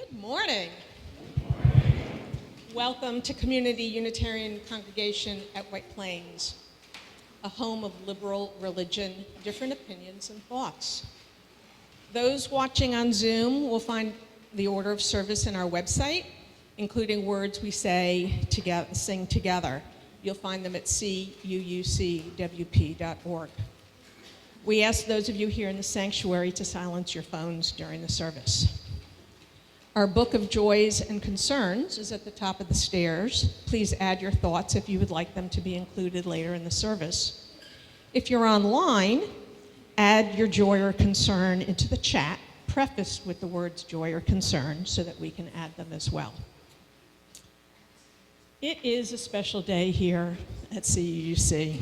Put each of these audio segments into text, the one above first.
Good morning. Welcome to Community Unitarian Congregation at White Plains, a home of liberal religion, different opinions, and thoughts. Those watching on Zoom will find the order of service in our website, including words we sing together. You'll find them at CUUCWP.org. We ask those of you here in the sanctuary to silence your phones during the service. Our book of joys and concerns is at the top of the stairs. Please add your thoughts if you would like them to be included later in the service. If you're online, add your joy or concern into the chat, prefaced with the words joy or concern so that we can add them as well. It is a special day here at CUUC.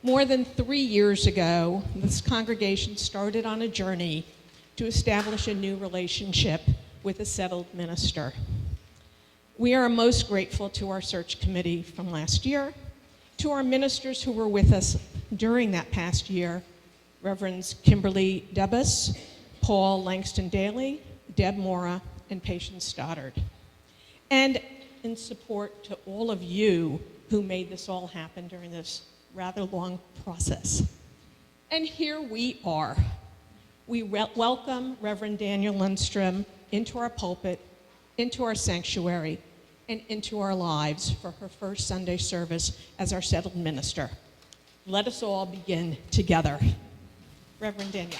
More than 3 years ago, this congregation started on a journey to establish a new relationship with a settled minister. We are most grateful to our search committee from last year, to our ministers who were with us during that past year, Reverends Kimberly Debus, Paul Langston Daly, Deb Mora, and Patience Stoddard. And in support to all of you who made this all happen during this rather long process. And here we are. We welcome Reverend Danielle Lindstrom into our pulpit, into our sanctuary, and into our lives for her first Sunday service as our settled minister. Let us all begin together. Reverend Danielle.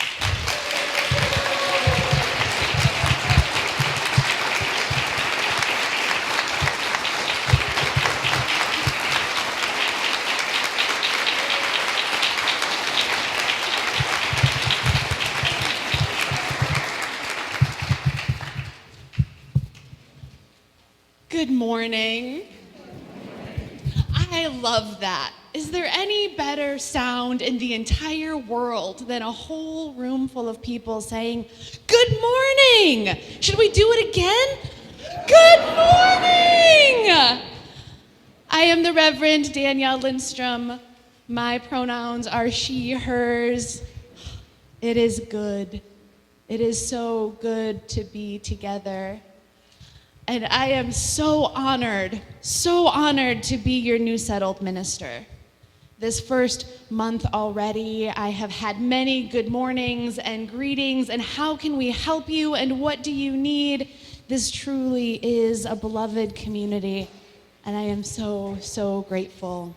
Good morning. I love that. Is there any better sound in the entire world than a whole room full of people saying, "Good morning"? Should we do it again? Good morning! I am the Reverend Danielle Lindstrom. My pronouns are she, hers. It is good. It is so good to be together. And I am so honored to be your new settled minister. This first month already, I have had many good mornings and greetings, and how can we help you, and what do you need? This truly is a beloved community, and I am so grateful.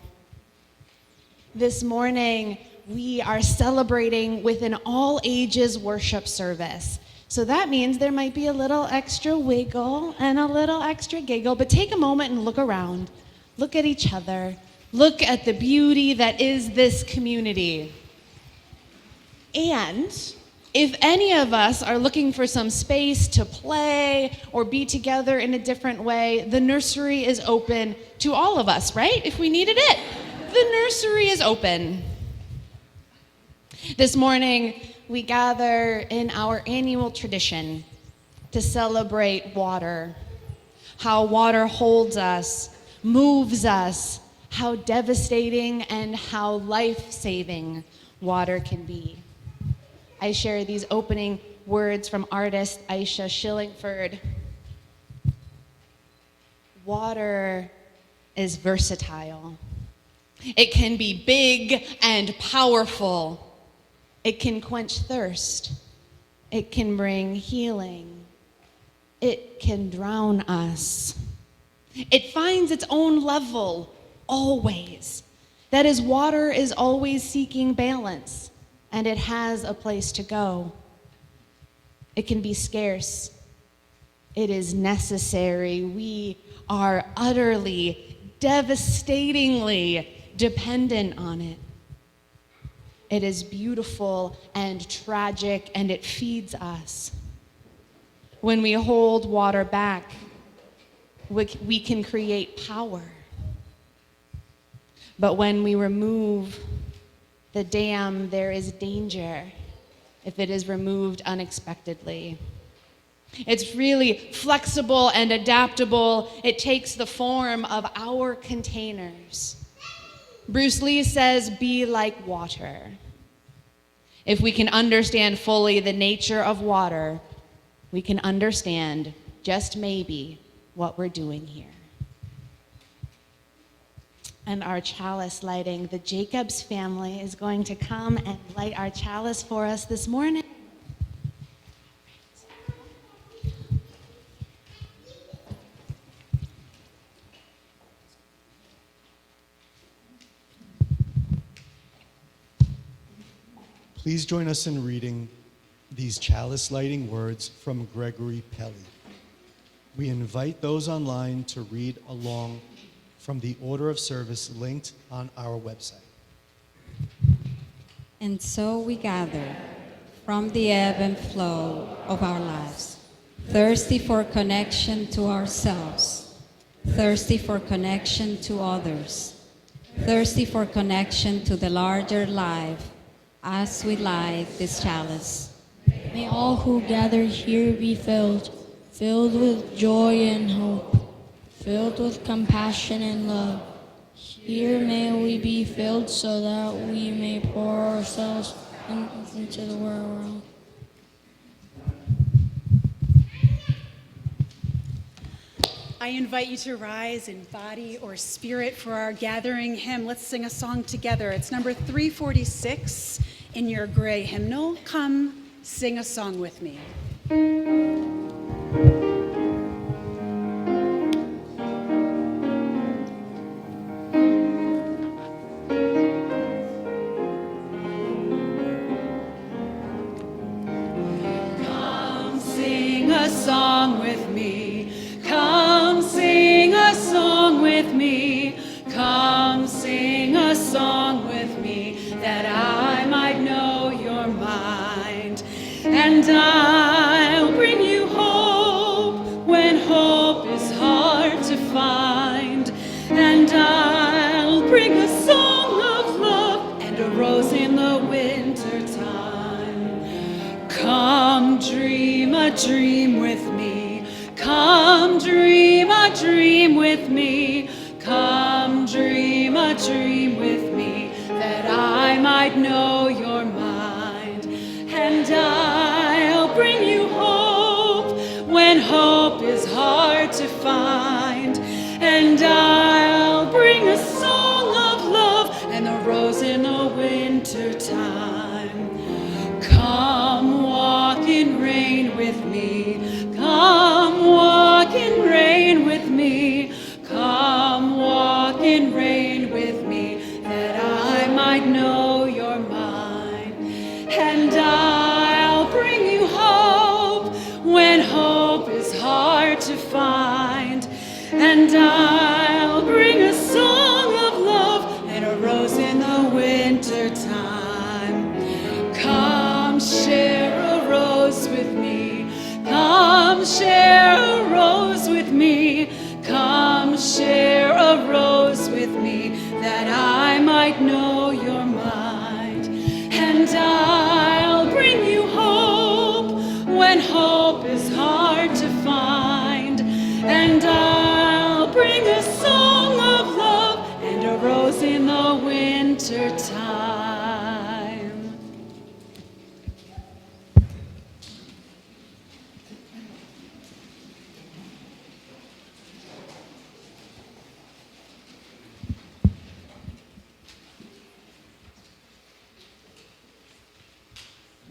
This morning, we are celebrating with an all-ages worship service. So that means there might be a little extra wiggle and a little extra giggle, but take a moment and look around. Look at each other. Look at the beauty that is this community. And if any of us are looking for some space to play or be together in a different way, the nursery is open to all of us, right? If we needed it, the nursery is open. This morning, we gather in our annual tradition to celebrate water, how water holds us, moves us, how devastating and how life-saving water can be. I share these opening words from artist Aisha Shillingford. Water is versatile. It can be big and powerful. It can quench thirst. It can bring healing. It can drown us. It finds its own level, always. That is, water is always seeking balance, and it has a place to go. It can be scarce. It is necessary. We are utterly, devastatingly dependent on it. It is beautiful and tragic, and it feeds us. When we hold water back, we can create power. But when we remove the dam, there is danger if it is removed unexpectedly. It's really flexible and adaptable. It takes the form of our containers. Bruce Lee says, "Be like water." If we can understand fully the nature of water, we can understand, just maybe, what we're doing here. And our chalice lighting, the Jacobs family is going to come and light our chalice for us this morning. Please join us in reading these chalice lighting words from Gregory Pelly. We invite those online to read along from the order of service linked on our website. And so we gather from the ebb and flow of our lives, thirsty for connection to ourselves, thirsty for connection to others, thirsty for connection to the larger life as we light this chalice. May all who gather here be filled with joy and hope, filled with compassion and love. Here may we be filled so that we may pour ourselves into the world. I invite you to rise in body or spirit for our gathering hymn. Let's sing a song together. It's number 346 in your gray hymnal. Come sing a song with me. Come sing a song with me. Come sing a song with me. Come sing a song with me, that I might know your mind. And I'll bring you hope when hope is hard to find. And I'll bring a song of love and a rose in the winter time. Come dream a dream with me. Come dream a dream with me. Come dream a dream with me, that I might know your mind. And I'll bring you hope when hope is hard to find. And I'll bring a song of love and a rose in the winter time. Come walk in rain with me. Come walk in rain with me. Come walk in rain with me, that I might know your mind. And I'll bring you hope when hope is hard to find. And I'll bring a song of love and a rose in the winter time. Come share a rose with me. Come share a rose with me. Come share a rose with me, that I might know your mind. And I'll bring you hope when hope is hard to find. And I'll bring a song of love and a rose in the winter time.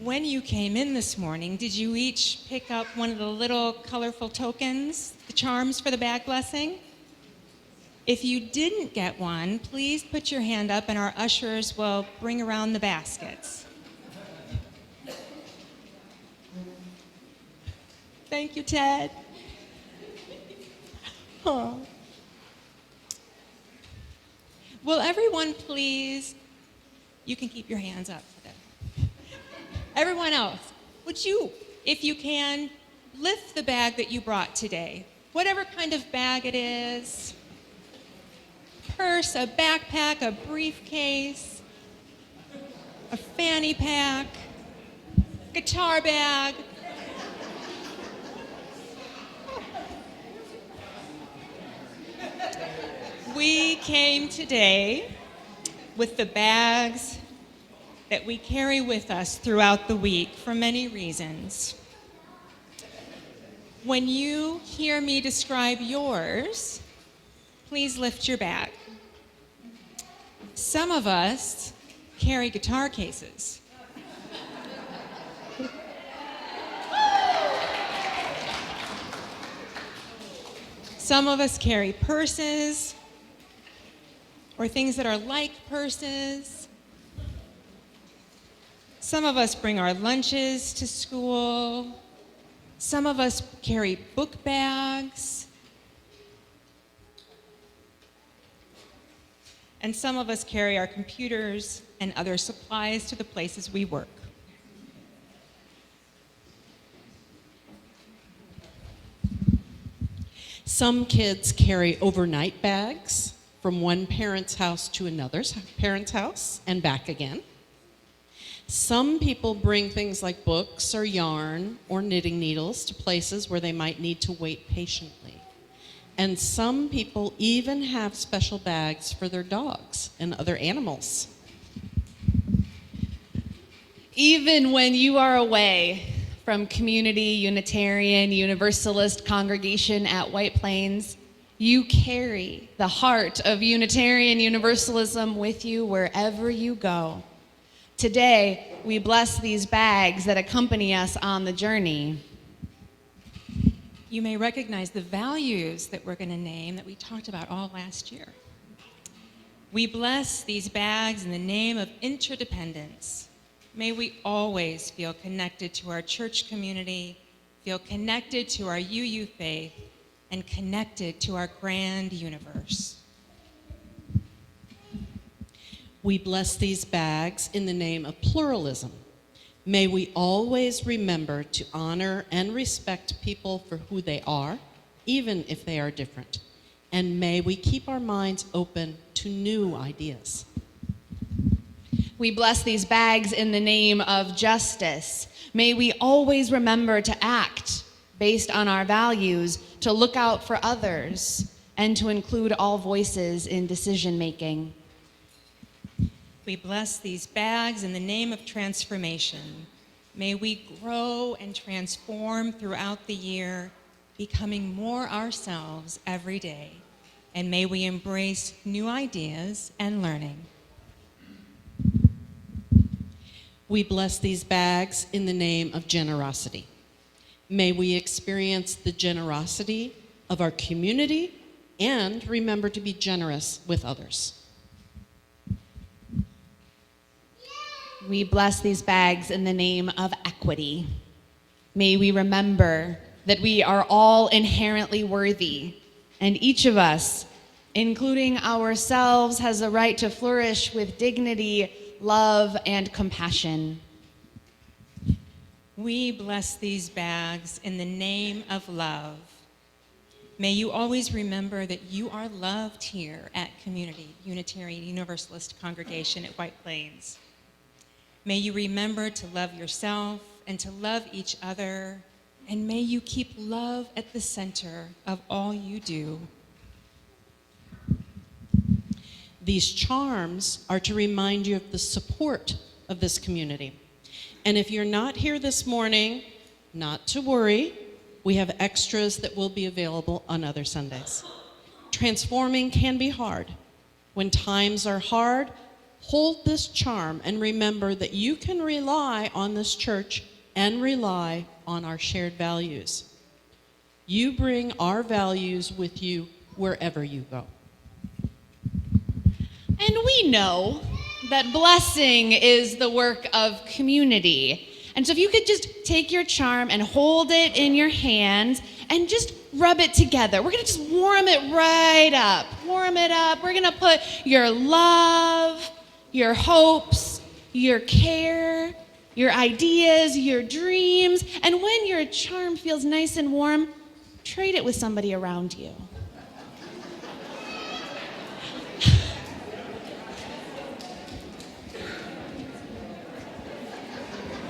When you came in this morning, did you each pick up one of the little colorful tokens, the charms for the bag blessing? If you didn't get one, please put your hand up and our ushers will bring around the baskets. Thank you, Ted. Oh. Will everyone please, you can keep your hands up for that. Everyone else, would you, if you can, lift the bag that you brought today, whatever kind of bag it is, purse, a backpack, a briefcase, a fanny pack, guitar bag. We came today with the bags that we carry with us throughout the week for many reasons. When you hear me describe yours, please lift your bag. Some of us carry guitar cases. Some of us carry purses or things that are like purses. Some of us bring our lunches to school. Some of us carry book bags. And some of us carry our computers and other supplies to the places we work. Some kids carry overnight bags from one parent's house to another parent's house and back again. Some people bring things like books or yarn or knitting needles to places where they might need to wait patiently. And some people even have special bags for their dogs and other animals. Even when you are away from Community Unitarian Universalist Congregation at White Plains, you carry the heart of Unitarian Universalism with you wherever you go. Today, we bless these bags that accompany us on the journey. You may recognize the values that we're going to name that we talked about all last year. We bless these bags in the name of interdependence. May we always feel connected to our church community, feel connected to our UU faith, and connected to our grand universe. We bless these bags in the name of pluralism. May we always remember to honor and respect people for who they are, even if they are different. And may we keep our minds open to new ideas. We bless these bags in the name of justice. May we always remember to act based on our values, to look out for others, and to include all voices in decision making. We bless these bags in the name of transformation. May we grow and transform throughout the year, becoming more ourselves every day. And may we embrace new ideas and learning. We bless these bags in the name of generosity. May we experience the generosity of our community and remember to be generous with others. We bless these bags in the name of equity. May we remember that we are all inherently worthy, and each of us, including ourselves, has a right to flourish with dignity, love, and compassion. We bless these bags in the name of love. May you always remember that you are loved here at Community Unitarian Universalist Congregation at White Plains. May you remember to love yourself and to love each other, and may you keep love at the center of all you do. These charms are to remind you of the support of this community. And if you're not here this morning, not to worry, we have extras that will be available on other Sundays. Transforming can be hard. When times are hard, hold this charm and remember that you can rely on this church and rely on our shared values. You bring our values with you wherever you go. And we know that blessing is the work of community. And so if you could just take your charm and hold it in your hand and just rub it together. We're going to just warm it right up. Warm it up. We're going to put your love, your hopes, your care, your ideas, your dreams, and when your charm feels nice and warm, trade it with somebody around you.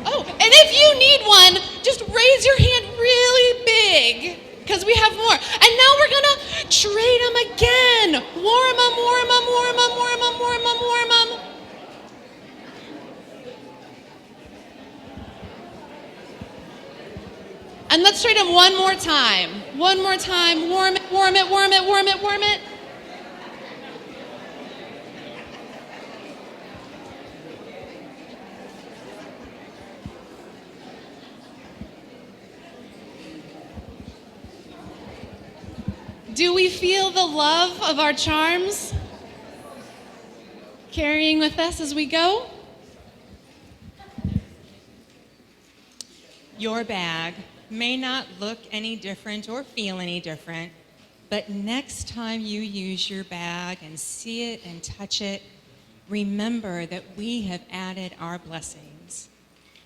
Oh, and if you need one, just raise your hand really big, because we have more. And now we're going to trade them again. Warm them, warm them, warm them, warm them, warm them, warm them. And let's try them one more time. One more time. Warm it, warm it, warm it, warm it, warm it. Do we feel the love of our charms carrying with us as we go? Your bag may not look any different or feel any different, but next time you use your bag and see it and touch it, remember that we have added our blessings.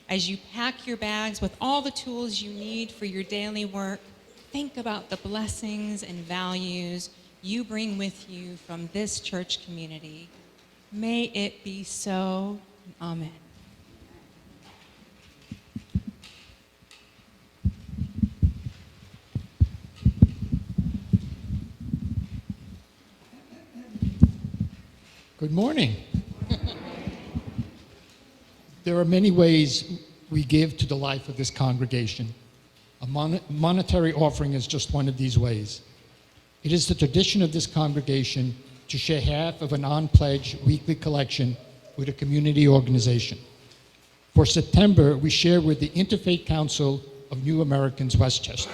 As you pack your bags with all the tools you need for your daily work, think about the blessings and values you bring with you from this church community. May it be so. Amen. Good morning. There are many ways we give to the life of this congregation. A monetary offering is just one of these ways. It is the tradition of this congregation to share half of an on-pledge weekly collection with a community organization. For September, we share with the Interfaith Council of New Americans Westchester,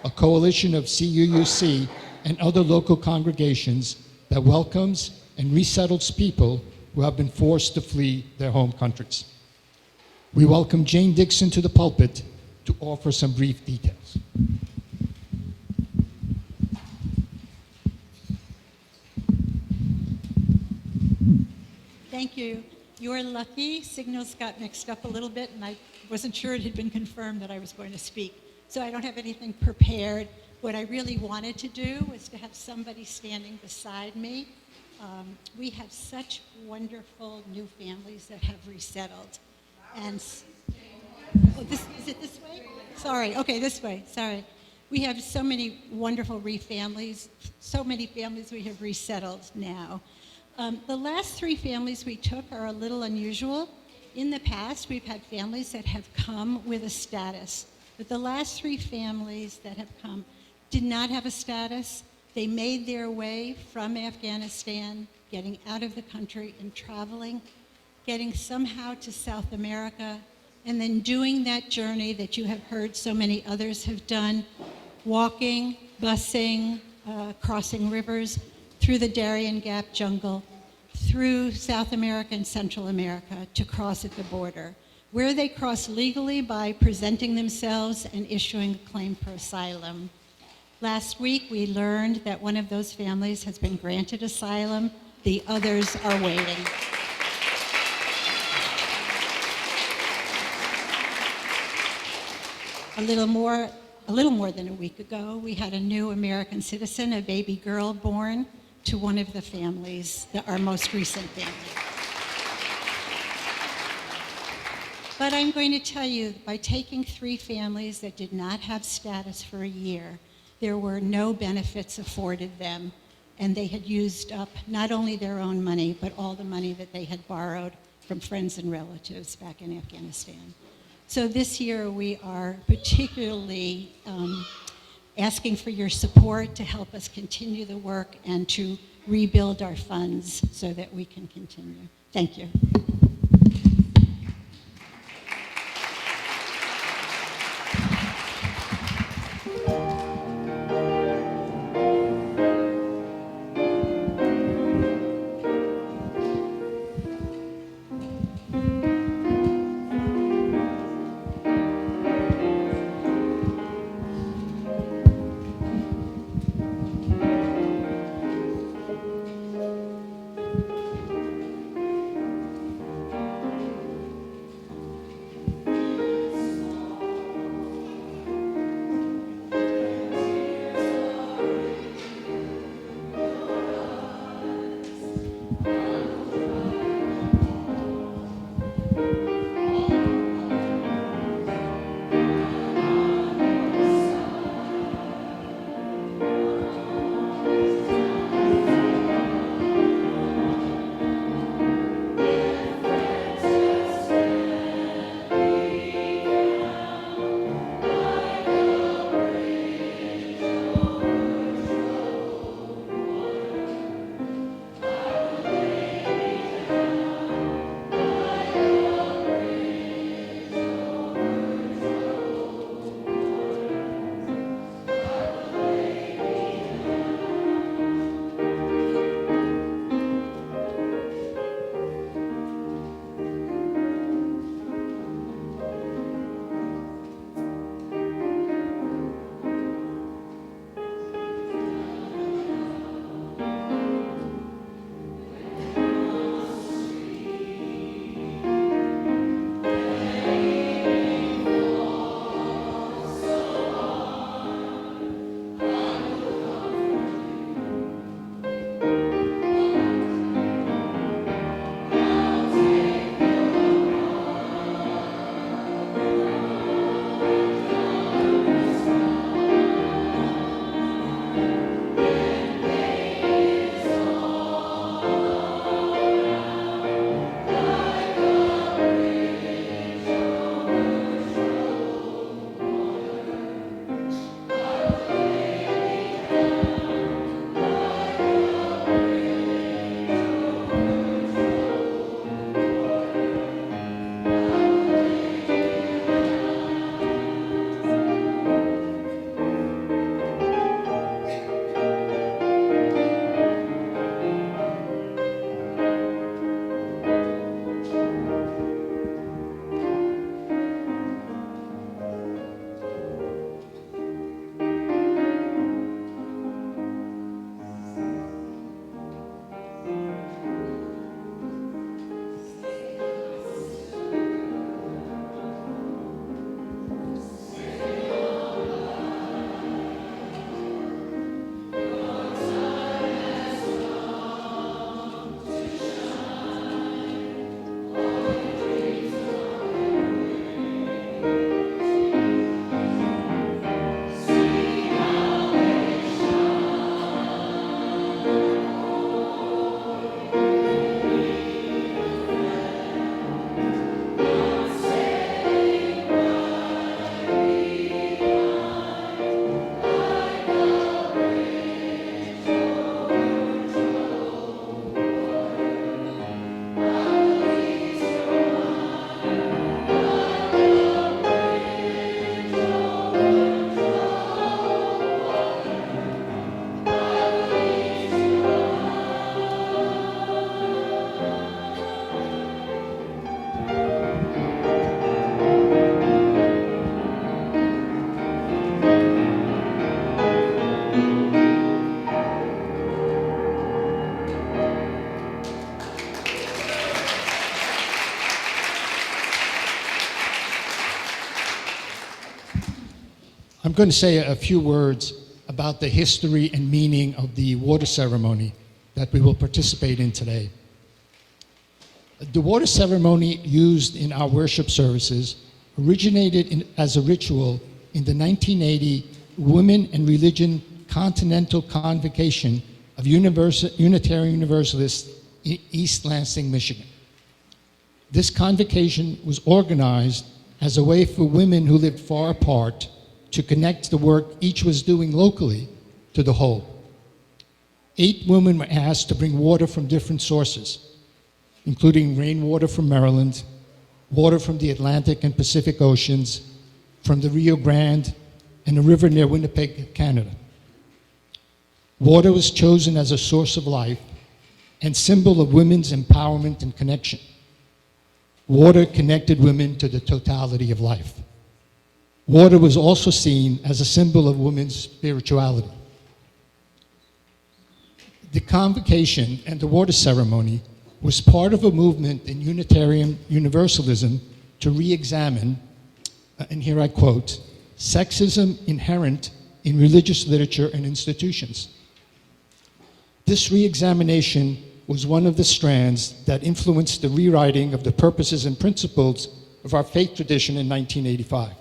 a coalition of CUUC and other local congregations that welcomes and resettles people who have been forced to flee their home countries. We welcome Jane Dixon to the pulpit to offer some brief details. Thank you. You're lucky. Signals got mixed up a little bit, and I wasn't sure it had been confirmed that I was going to speak. So I don't have anything prepared. What I really wanted to do was to have somebody standing beside me. We have such wonderful new families that have resettled. And is it this way? Sorry. Okay, this way. Sorry. We have so many wonderful families, so many families we have resettled now. The last 3 families we took are a little unusual. In the past, we've had families that have come with a status, but the last 3 families that have come did not have a status. They made their way from Afghanistan, getting out of the country and traveling, getting somehow to South America, and then doing that journey that you have heard so many others have done, walking, busing, crossing rivers, through the Darien Gap jungle, through South America and Central America to cross at the border, where they cross legally by presenting themselves and issuing a claim for asylum. Last week, we learned that one of those families has been granted asylum. The others are waiting. A little more than a week ago, we had a new American citizen, a baby girl born to one of the families, our most recent family. But I'm going to tell you, by taking 3 families that did not have status for a year, there were no benefits afforded them, and they had used up not only their own money, but all the money that they had borrowed from friends and relatives back in Afghanistan. So this year we are particularly asking for your support to help us continue the work and to rebuild our funds so that we can continue. Thank you. going to say a few words about the history and meaning of the water ceremony that we will participate in today. The water ceremony used in our worship services originated as a ritual in the 1980 Women and Religion Continental Convocation of Unitarian Universalists in East Lansing, Michigan. This convocation was organized as a way for women who lived far apart to connect the work each was doing locally to the whole. 8 women were asked to bring water from different sources, including rainwater from Maryland, water from the Atlantic and Pacific Oceans, from the Rio Grande, and a river near Winnipeg, Canada. Water was chosen as a source of life and symbol of women's empowerment and connection. Water connected women to the totality of life. Water was also seen as a symbol of women's spirituality. The convocation and the water ceremony was part of a movement in Unitarian Universalism to re-examine, and here I quote, sexism inherent in religious literature and institutions. This re-examination was one of the strands that influenced the rewriting of the purposes and principles of our faith tradition in 1985.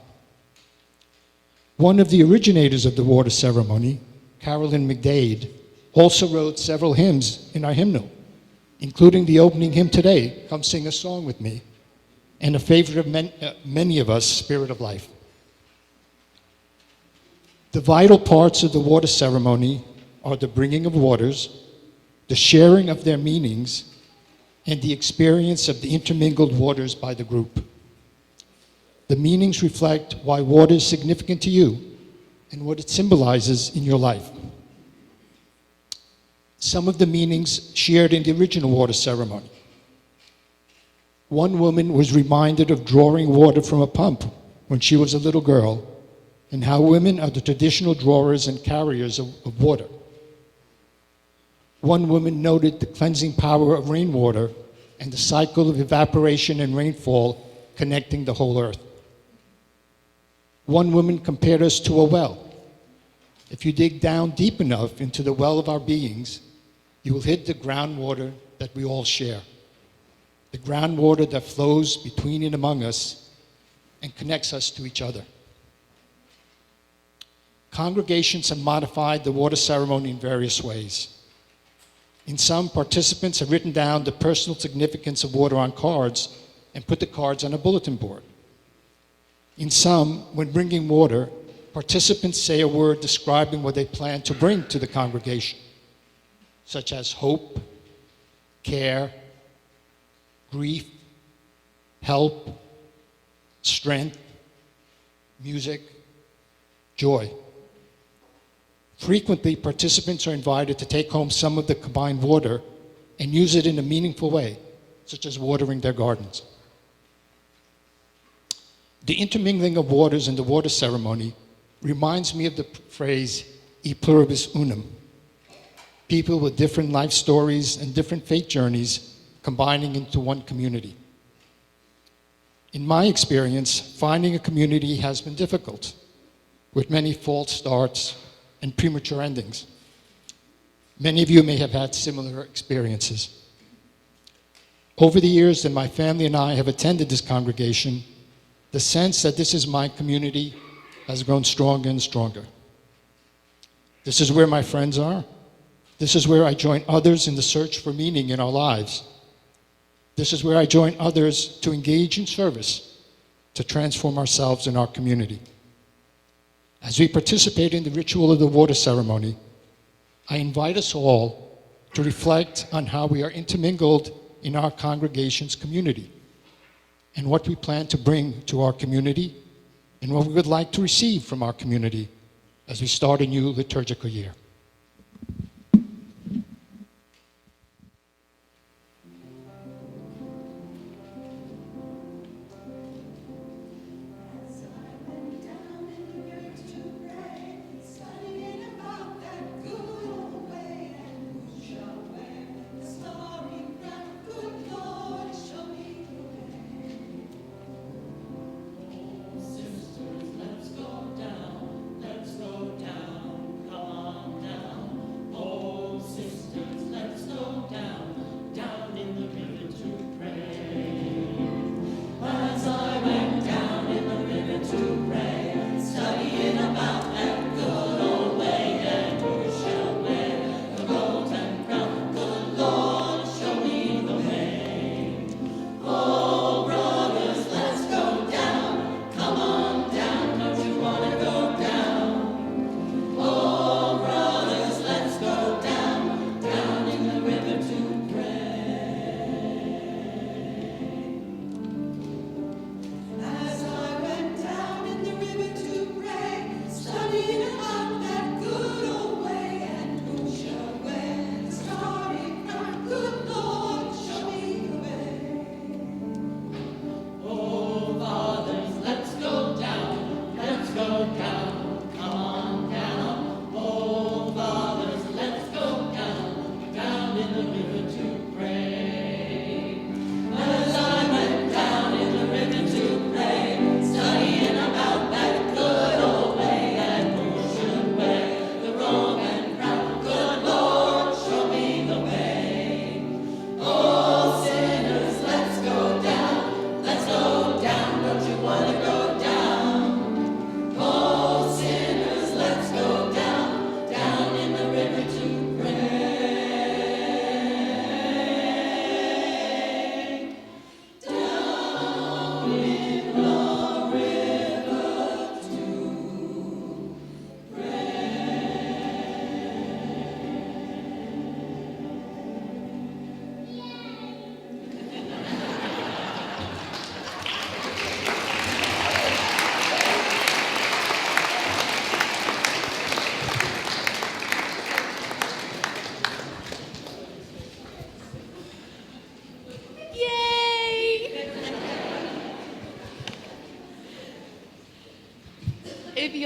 One of the originators of the water ceremony, Carolyn McDade, also wrote several hymns in our hymnal, including the opening hymn today, Come Sing a Song With Me, and a favorite of many of us, Spirit of Life. The vital parts of the water ceremony are the bringing of waters, the sharing of their meanings, and the experience of the intermingled waters by the group. The meanings reflect why water is significant to you and what it symbolizes in your life. Some of the meanings shared in the original water ceremony. One woman was reminded of drawing water from a pump when she was a little girl, and how women are the traditional drawers and carriers of water. One woman noted the cleansing power of rainwater and the cycle of evaporation and rainfall connecting the whole earth. One woman compared us to a well. If you dig down deep enough into the well of our beings, you will hit the groundwater that we all share. The groundwater that flows between and among us and connects us to each other. Congregations have modified the water ceremony in various ways. In some, participants have written down the personal significance of water on cards and put the cards on a bulletin board. In some, when bringing water, participants say a word describing what they plan to bring to the congregation, such as hope, care, grief, help, strength, music, joy. Frequently, participants are invited to take home some of the combined water and use it in a meaningful way, such as watering their gardens. The intermingling of waters in the water ceremony reminds me of the phrase, e pluribus unum, people with different life stories and different faith journeys combining into one community. In my experience, finding a community has been difficult, with many false starts and premature endings. Many of you may have had similar experiences. Over the years that my family and I have attended this congregation, the sense that this is my community has grown stronger and stronger. This is where my friends are. This is where I join others in the search for meaning in our lives. This is where I join others to engage in service, to transform ourselves and our community. As we participate in the ritual of the water ceremony, I invite us all to reflect on how we are intermingled in our congregation's community, and what we plan to bring to our community, and what we would like to receive from our community as we start a new liturgical year. Let's go down.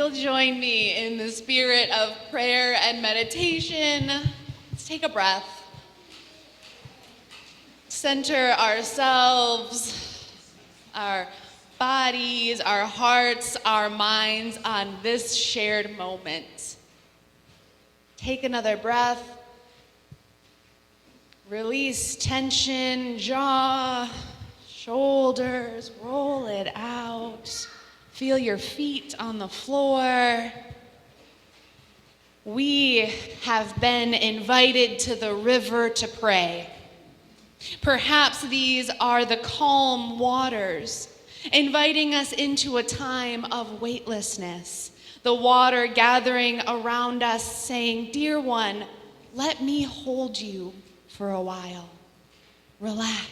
you'll join me in the spirit of prayer and meditation, let's take a breath. Center ourselves, our bodies, our hearts, our minds on this shared moment. Take another breath. Release tension, jaw, shoulders, roll it out. Feel your feet on the floor. We have been invited to the river to pray. Perhaps these are the calm waters, inviting us into a time of weightlessness. The water gathering around us saying, "Dear one, let me hold you for a while. Relax."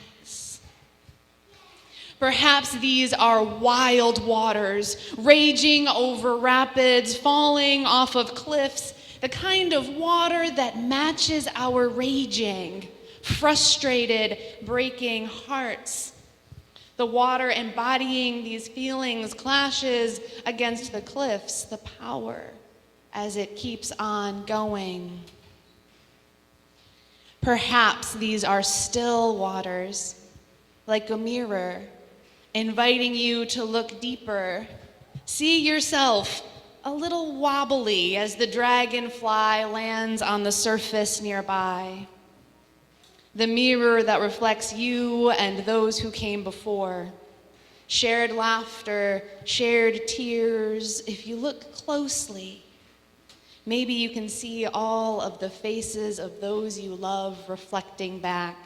Perhaps these are wild waters, raging over rapids, falling off of cliffs, the kind of water that matches our raging, frustrated, breaking hearts. The water embodying these feelings clashes against the cliffs, the power as it keeps on going. Perhaps these are still waters, like a mirror, inviting you to look deeper. See yourself a little wobbly as the dragonfly lands on the surface nearby. The mirror that reflects you and those who came before. Shared laughter, shared tears. If you look closely, maybe you can see all of the faces of those you love reflecting back.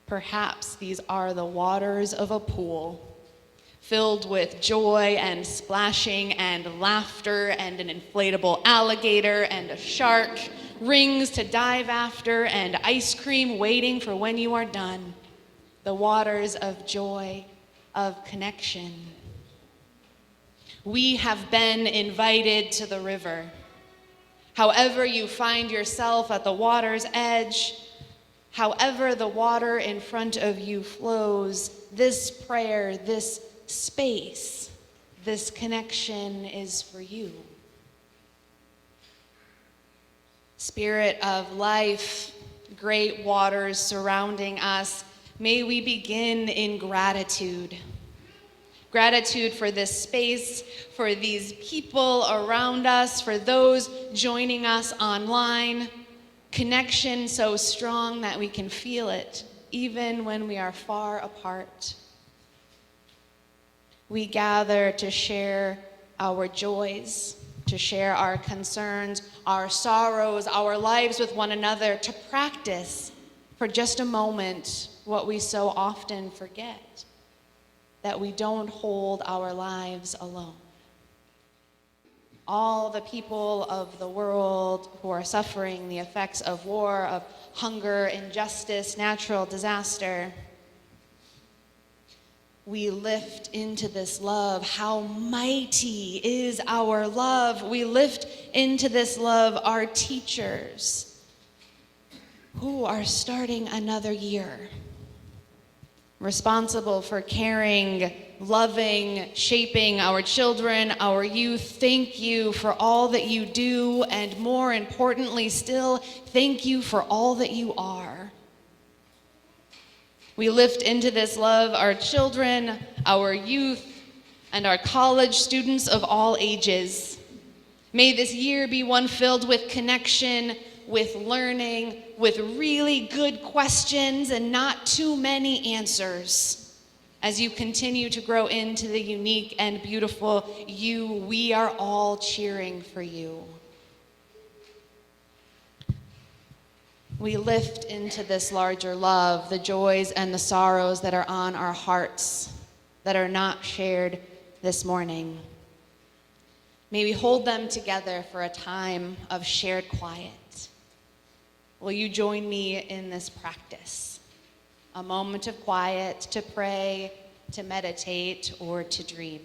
Perhaps these are the waters of a pool, filled with joy and splashing and laughter and an inflatable alligator and a shark, rings to dive after and ice cream waiting for when you are done. The waters of joy, of connection. We have been invited to the river. However you find yourself at the water's edge, however the water in front of you flows, this prayer, this space, this connection is for you. Spirit of life, great waters surrounding us, may we begin in gratitude. Gratitude for this space, for these people around us, for those joining us online. Connection so strong that we can feel it, even when we are far apart. We gather to share our joys, to share our concerns, our sorrows, our lives with one another, to practice for just a moment what we so often forget, that we don't hold our lives alone. All the people of the world who are suffering the effects of war, of hunger, injustice, natural disaster. We lift into this love. How mighty is our love. We lift into this love our teachers who are starting another year, responsible for caring, loving, shaping our children, our youth. Thank you for all that you do, and more importantly still, thank you for all that you are. We lift into this love our children, our youth, and our college students of all ages. May this year be one filled with connection, with learning, with really good questions and not too many answers. As you continue to grow into the unique and beautiful you, we are all cheering for you. We lift into this larger love the joys and the sorrows that are on our hearts, that are not shared this morning. May we hold them together for a time of shared quiet. Will you join me in this practice? A moment of quiet to pray, to meditate, or to dream.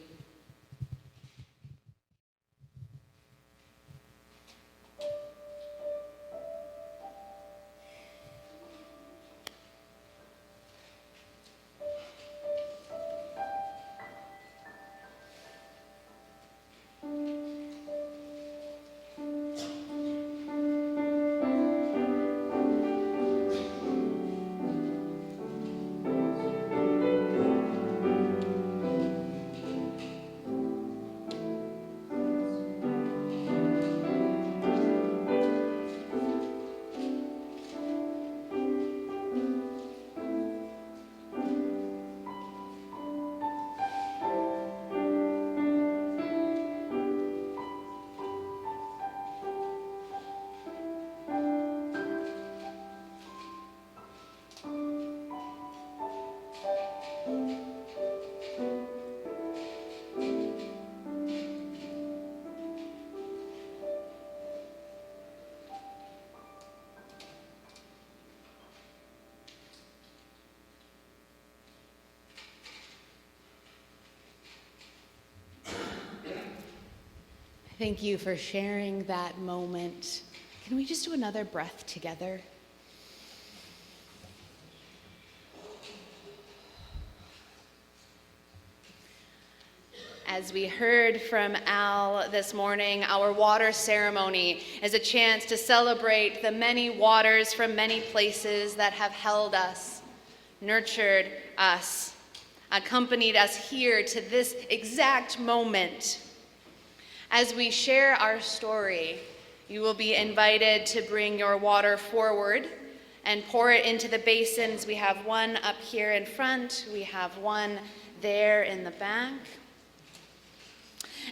Thank you for sharing that moment. Can we just do another breath together? As we heard from Al this morning, our water ceremony is a chance to celebrate the many waters from many places that have held us, nurtured us, accompanied us here to this exact moment. As we share our story, you will be invited to bring your water forward and pour it into the basins. We have one up here in front, we have one there in the back.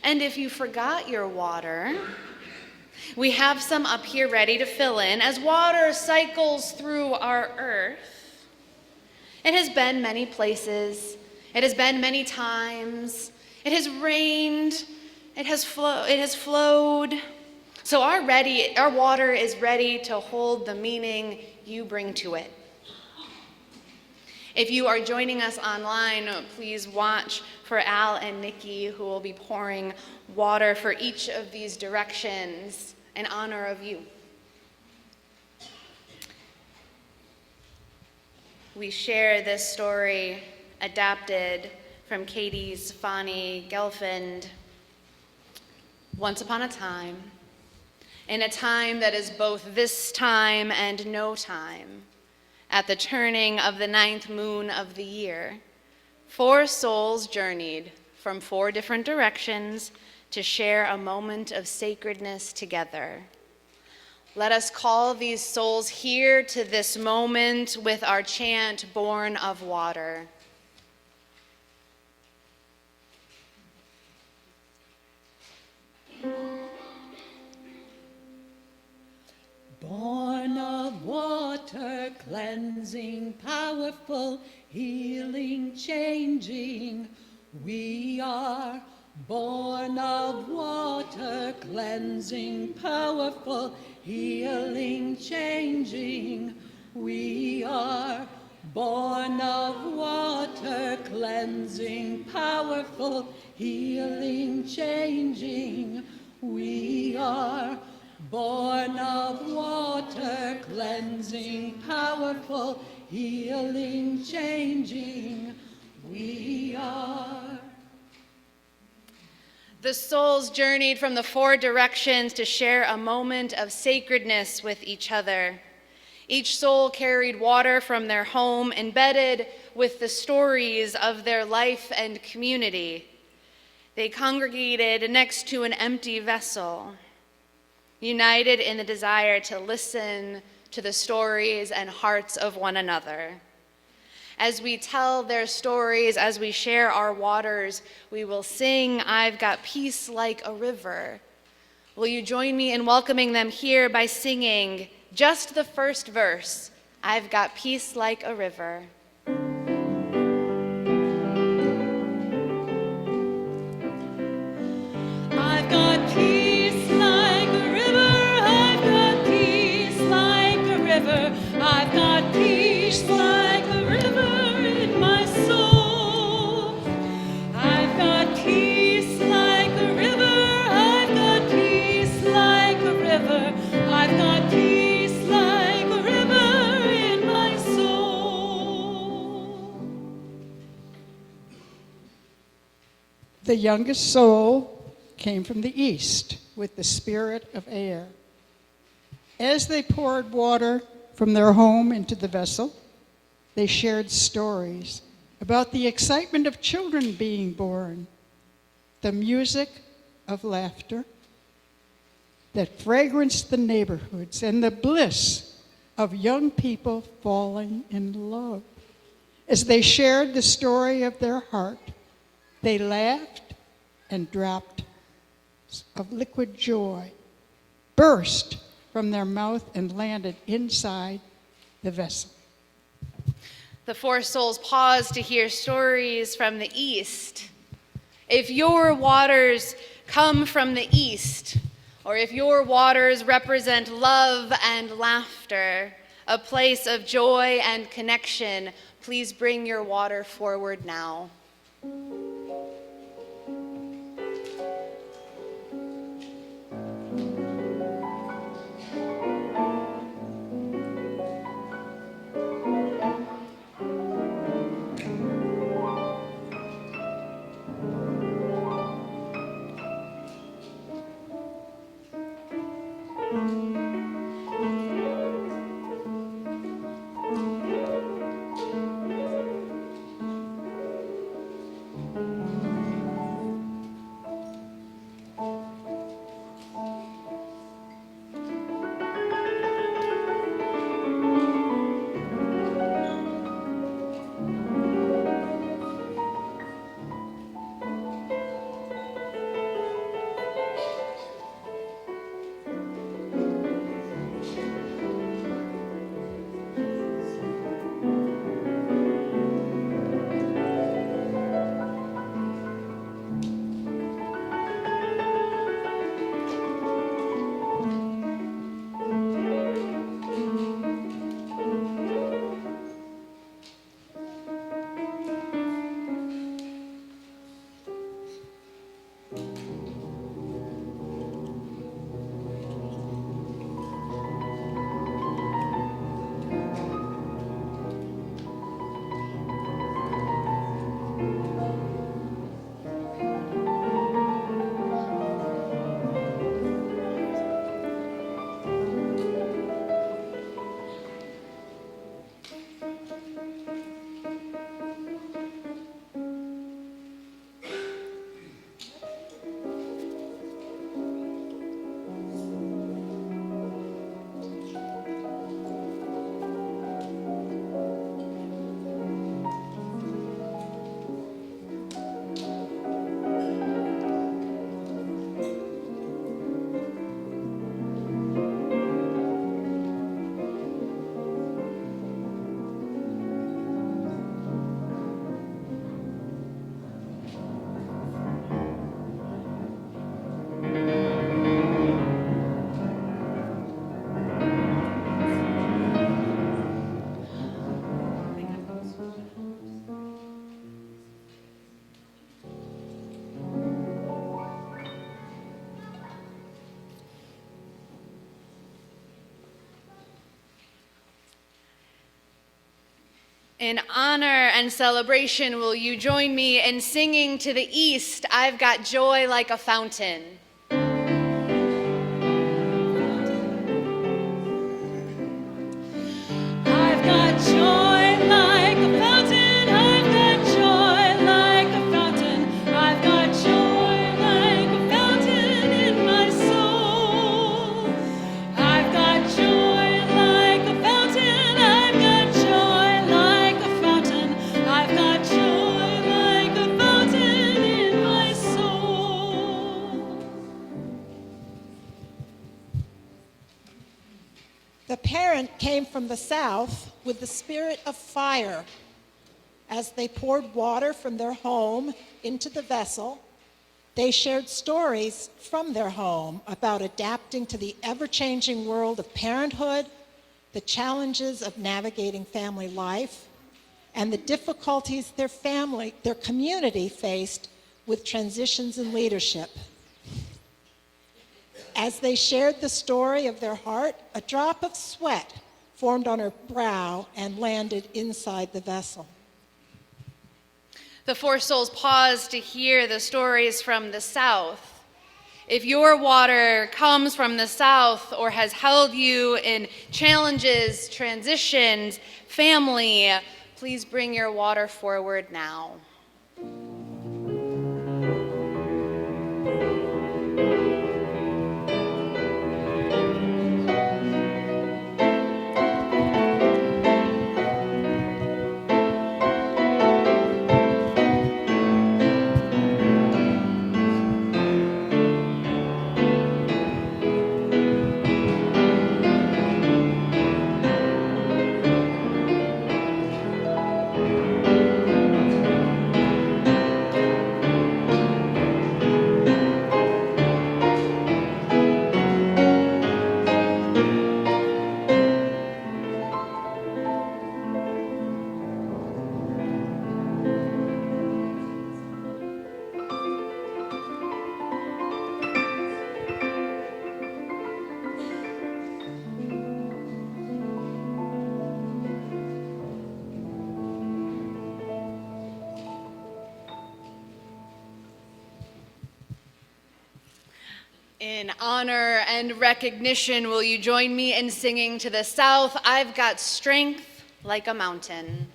And if you forgot your water, we have some up here ready to fill in. As water cycles through our earth, it has been many places, it has been many times, it has rained, it has flowed. So our water is ready to hold the meaning you bring to it. If you are joining us online, please watch for Al and Nikki, who will be pouring water for each of these directions in honor of you. We share this story adapted from Katie's Fanny Gelfand. Once upon a time, in a time that is both this time and no time, at the turning of the 9th moon of the year, 4 souls journeyed from 4 different directions to share a moment of sacredness together. Let us call these souls here to this moment with our chant, Born of Water. Born of water, cleansing, powerful, healing, changing, we are. Born of water, cleansing, powerful, healing, changing, we are. Born of water, cleansing, powerful, healing, changing, we are. Born of water, cleansing, powerful, healing, changing, we are. The souls journeyed from the 4 directions to share a moment of sacredness with each other. Each soul carried water from their home, embedded with the stories of their life and community. They congregated next to an empty vessel, united in the desire to listen to the stories and hearts of one another. As we tell their stories, as we share our waters, we will sing, I've Got Peace Like a River. Will you join me in welcoming them here by singing just the first verse, I've got peace like a river. I've got peace like a river, I've got peace like a river, I've got peace like a river in my soul. I've got peace like a river, I've got peace like a river, I've got peace like a river in my soul. The youngest soul came from the east with the spirit of air. As they poured water from their home into the vessel, they shared stories about the excitement of children being born, the music of laughter that fragranced the neighborhoods, and the bliss of young people falling in love. As they shared the story of their heart, they laughed and dropped of liquid joy burst from their mouth and landed inside the vessel. The 4 souls paused to hear stories from the east. If your waters come from the east, or if your waters represent love and laughter, a place of joy and connection, please bring your water forward now. In honor and celebration, will you join me in singing to the east, I've got joy like a fountain? I've got joy like a fountain. I've got joy like a fountain. I've got joy like a fountain in my soul. I've got joy like a fountain. I've got joy like a fountain. I've got joy like a fountain in my soul. The parent came from the south with the spirit of fire. As they poured water from their home into the vessel, they shared stories from their home about adapting to the ever-changing world of parenthood, the challenges of navigating family life, and the difficulties their community faced with transitions in leadership. As they shared the story of their heart, a drop of sweat formed on her brow and landed inside the vessel. The four souls paused to hear the stories from the south. If your water comes from the south or has held you in challenges, transitions, family, please bring your water forward now. In honor and recognition, will you join me in singing to the south, I've got strength like a mountain.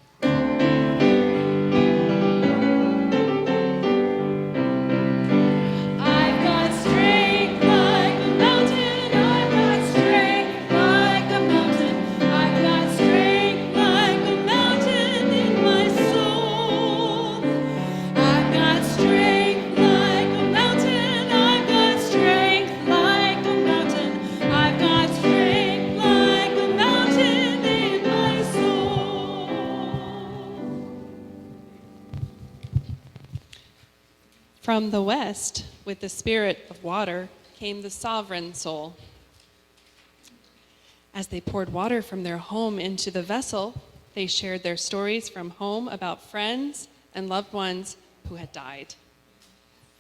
I've got strength like a mountain. I've got strength like a mountain. I've got strength like a mountain in my soul. I've got strength like a mountain. I've got strength like a mountain. I've got strength like a mountain in my soul. From the west, with the spirit of water, came the sovereign soul. As they poured water from their home into the vessel, they shared their stories from home about friends and loved ones who had died,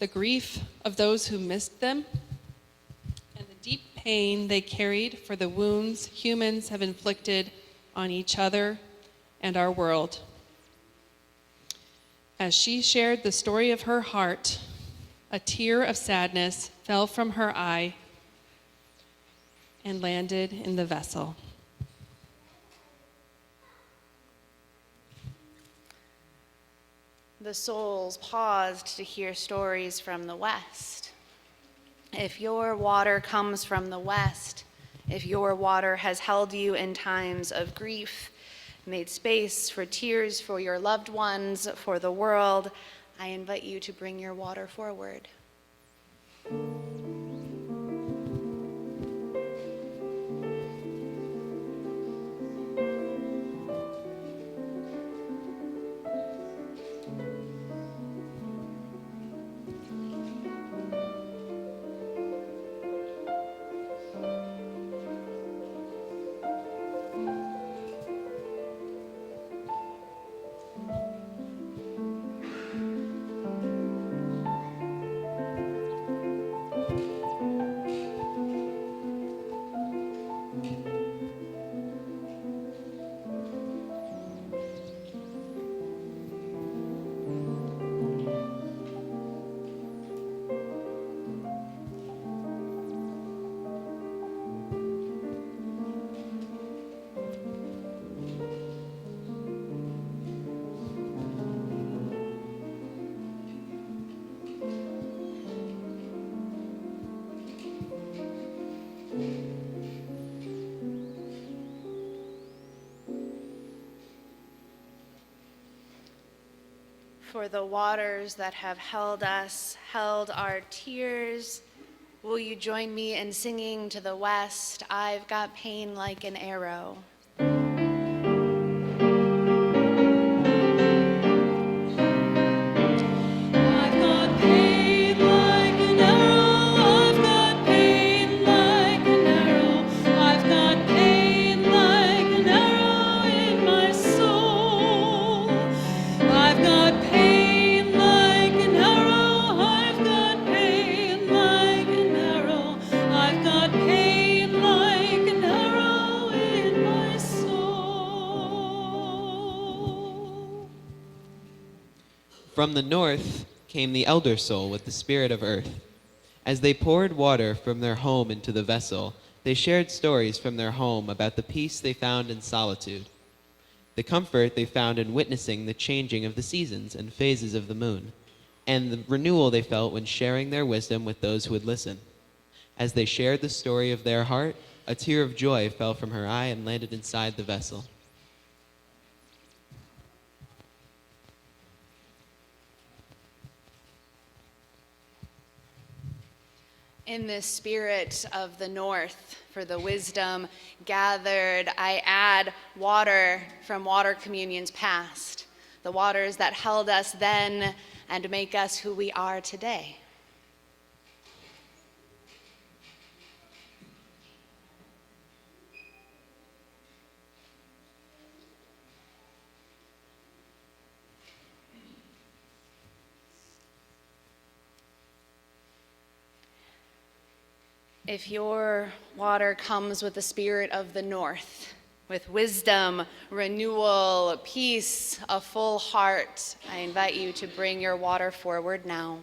the grief of those who missed them, and the deep pain they carried for the wounds humans have inflicted on each other and our world. As she shared the story of her heart, a tear of sadness fell from her eye and landed in the vessel. The souls paused to hear stories from the west. If your water comes from the west, if your water has held you in times of grief, made space for tears for your loved ones, for the world, I invite you to bring your water forward. For the waters that have held us, held our tears, will you join me in singing to the west, I've got pain like an arrow. I've got pain like an arrow. I've got pain like an arrow. I've got pain like an arrow in my soul. I've got pain like an arrow. I've got pain like an arrow. I've got pain like an arrow in my soul. From the north came the elder soul with the spirit of earth. As they poured water from their home into the vessel, they shared stories from their home about the peace they found in solitude, the comfort they found in witnessing the changing of the seasons and phases of the moon, and the renewal they felt when sharing their wisdom with those who would listen. As they shared the story of their heart, a tear of joy fell from her eye and landed inside the vessel. In the spirit of the north, for the wisdom gathered, I add water from water communions past, the waters that held us then and make us who we are today. If your water comes with the spirit of the north, with wisdom, renewal, peace, a full heart, I invite you to bring your water forward now.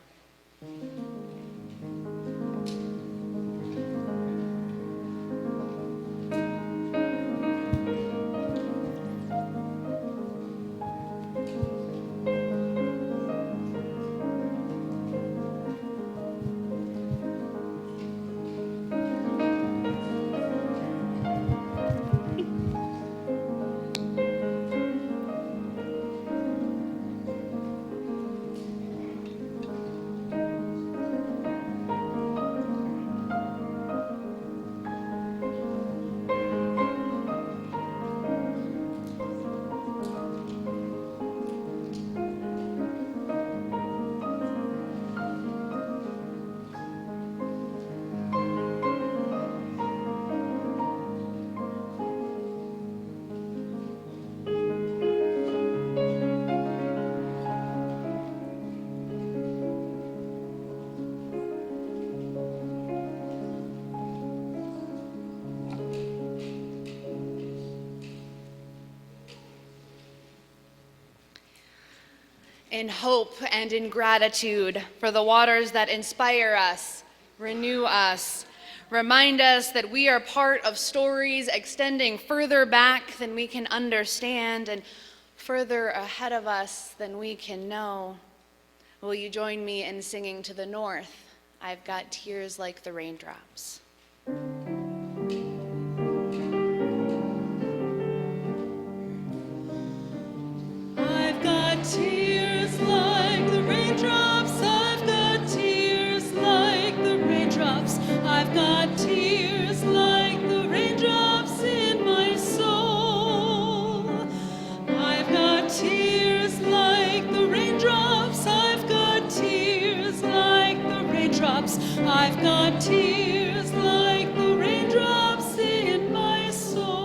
in hope and in gratitude for the waters that inspire us, renew us, remind us that we are part of stories extending further back than we can understand and further ahead of us than we can know. Will you join me in singing to the north? I've got tears like the raindrops. I've got tears like the raindrops. I've got tears like the raindrops. I've got tears like the raindrops in my soul. I've got tears like the raindrops. I've got tears like the raindrops. I've got tears like the raindrops in my soul.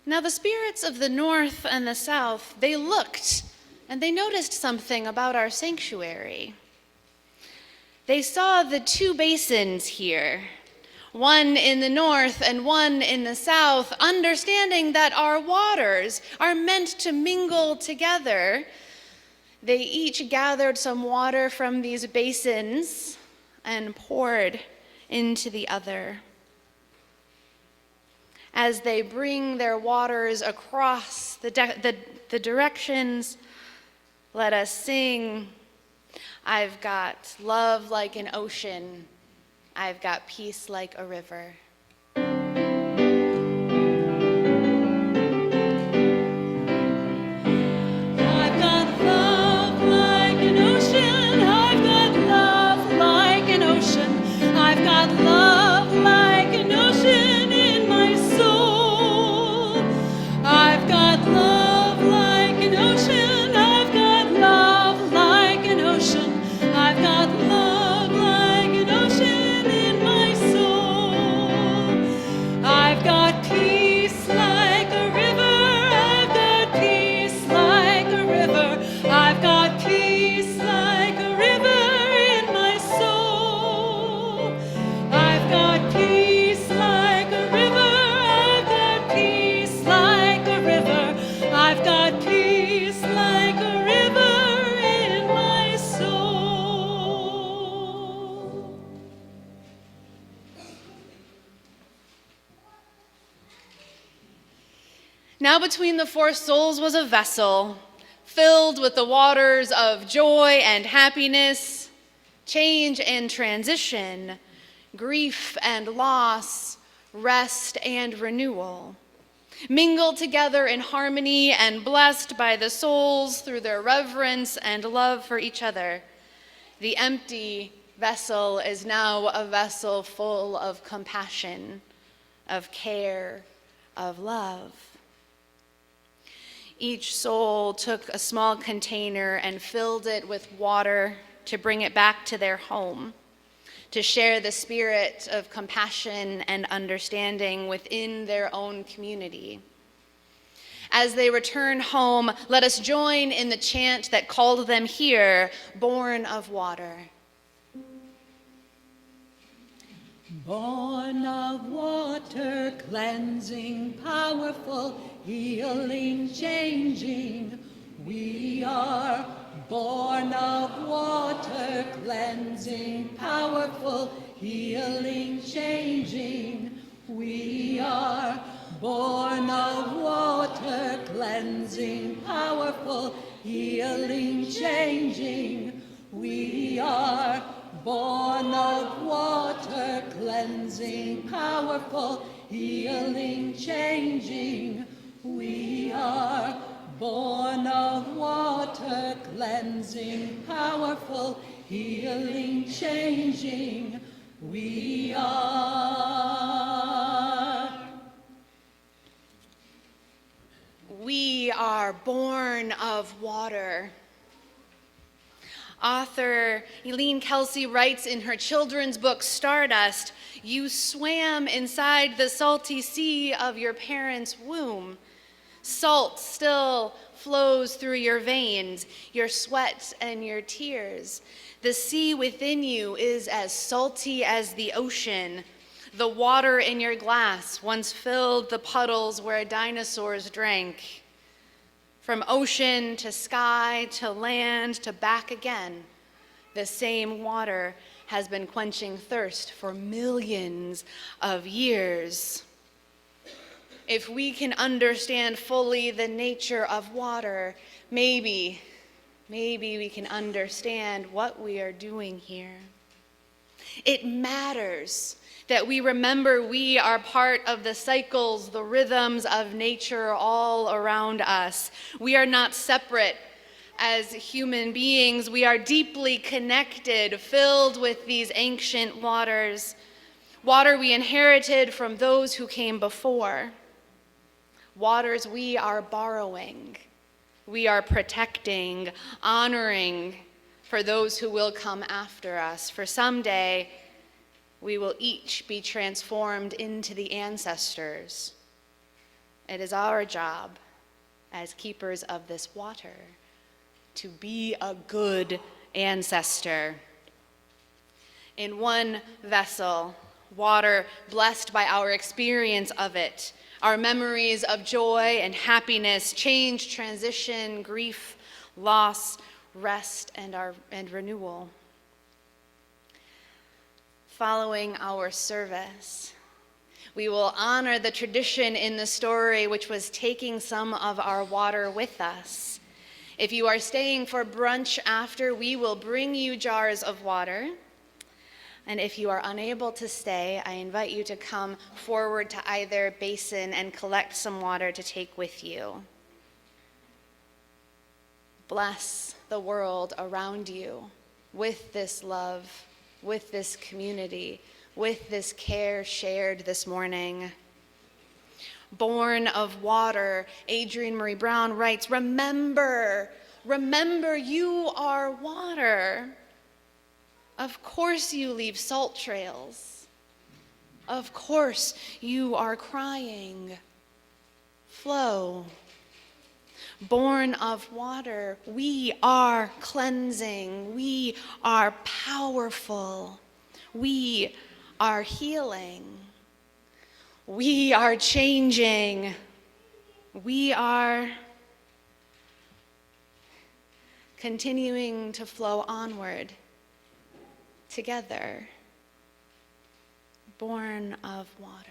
Now the spirits of the north and the south, they looked and they noticed something about our sanctuary. They saw the two basins here, one in the north and one in the south, understanding that our waters are meant to mingle together. They each gathered some water from these basins and poured into the other. As they bring their waters across the directions, let us sing, I've got love like an ocean, I've got peace like a river. I've got love like an ocean. I've got love like an ocean. I've got love like an ocean in my soul. I've got love like an ocean. I've got love like an ocean. I've got love like an ocean in my soul. I've got peace like a river. I've got peace like a river. I've got peace like a river in my soul. I've got peace like a river. I've got peace like a river. I've got peace like a river in my soul. Now between the four souls was a vessel filled with the waters of joy and happiness, change and transition, grief and loss, rest and renewal, mingled together in harmony and blessed by the souls through their reverence and love for each other. The empty vessel is now a vessel full of compassion, of care, of love. Each soul took a small container and filled it with water to bring it back to their home, to share the spirit of compassion and understanding within their own community. As they return home, let us join in the chant that called them here, born of water. Born of water, cleansing, powerful, healing, changing. We are born of water, cleansing, powerful, healing, changing. We are born of water, cleansing, powerful, healing, changing. We are born of water, cleansing, powerful, healing, changing. We are born of water, cleansing, powerful, healing, changing. We are born of water. Author Eileen Kelsey writes in her children's book, Stardust, you swam inside the salty sea of your parents' womb. Salt still flows through your veins, your sweat and your tears. The sea within you is as salty as the ocean. The water in your glass once filled the puddles where dinosaurs drank. From ocean to sky to land to back again, the same water has been quenching thirst for millions of years. If we can understand fully the nature of water, maybe we can understand what we are doing here. It matters that we remember we are part of the cycles, the rhythms of nature all around us. We are not separate as human beings. We are deeply connected, filled with these ancient waters, water we inherited from those who came before, waters we are borrowing, we are protecting, honoring for those who will come after us. For someday, we will each be transformed into the ancestors. It is our job as keepers of this water to be a good ancestor. In one vessel, water blessed by our experience of it, our memories of joy and happiness, change, transition, grief, loss, rest, and renewal. Following our service, we will honor the tradition in the story, which was taking some of our water with us. If you are staying for brunch after, we will bring you jars of water. And if you are unable to stay, I invite you to come forward to either basin and collect some water to take with you. Bless the world around you with this love, with this community, with this care shared this morning. Born of water, Adrienne Marie Brown writes, remember you are water. Of course you leave salt trails. Of course you are crying. Flow. Born of water, we are cleansing. We are powerful. We are healing. We are changing. We are continuing to flow onward together, born of water.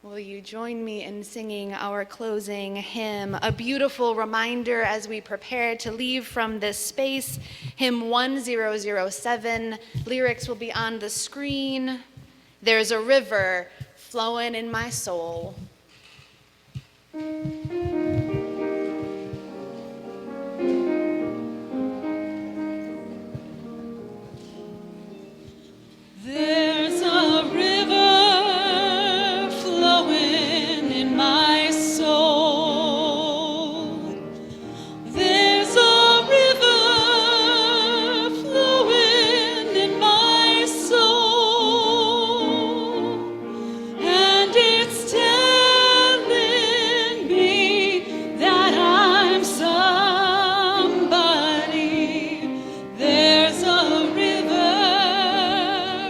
Will you join me in singing our closing hymn, a beautiful reminder as we prepare to leave from this space, hymn 1007. Lyrics will be on the screen. There's a river flowing in my soul. There's a river flowing in my soul. There's a river flowing in my soul, and it's telling me that I'm somebody. There's a river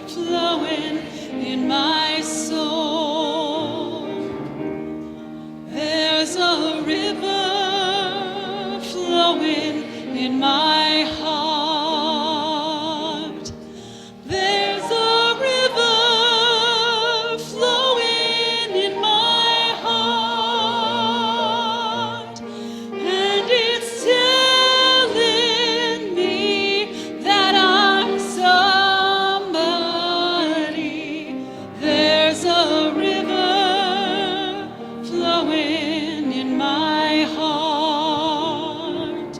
flowing in my soul. There's a river flowing in my heart. There's a river flowing in my heart, and it's telling me that I'm somebody. There's a river flowing in my heart.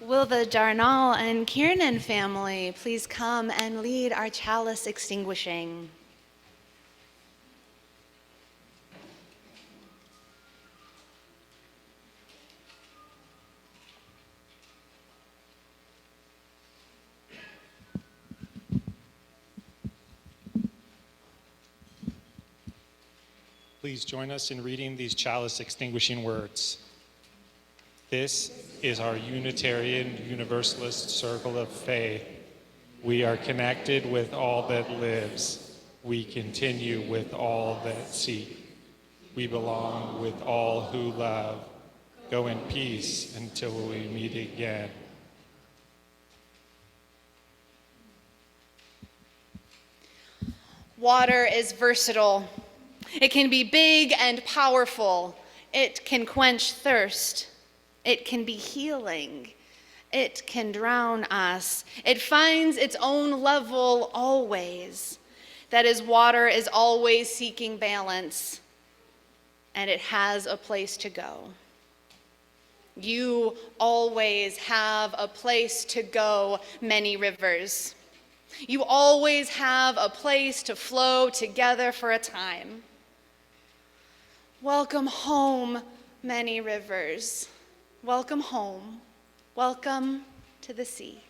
Will the Darnall and Kiernan family please come and lead our chalice extinguishing? Please join us in reading these chalice extinguishing words. This is our Unitarian Universalist circle of faith. We are connected with all that lives. We continue with all that seek. We belong with all who love. Go in peace until we meet again. Water is versatile. It can be big and powerful. It can quench thirst. It can be healing. It can drown us. It finds its own level always. That is, water is always seeking balance, and it has a place to go. You always have a place to go, many rivers. You always have a place to flow together for a time. Welcome home, many rivers. Welcome home. Welcome to the sea.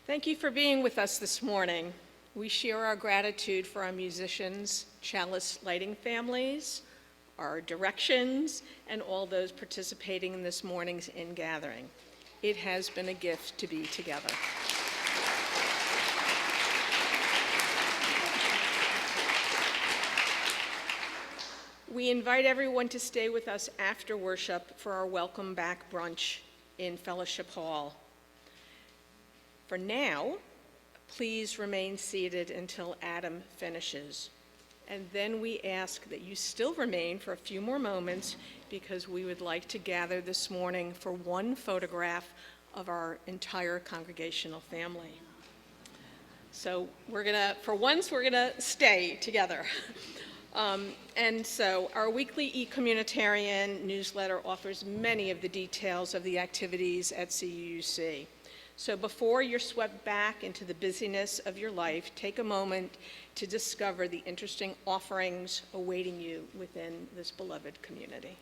Thank you for being with us this morning. We share our gratitude for our musicians, chalice lighting families, our directions, and all those participating in this morning's Ingathering. It has been a gift to be together. We invite everyone to stay with us after worship for our welcome back brunch in Fellowship Hall. For now, please remain seated until Adam finishes. And then we ask that you still remain for a few more moments because we would like to gather this morning for one photograph of our entire congregational family. So for once, we're gonna stay together. And so our weekly eCommunitarian newsletter offers many of the details of the activities at CUUC. So before you're swept back into the busyness of your life, take a moment to discover the interesting offerings awaiting you within this beloved community.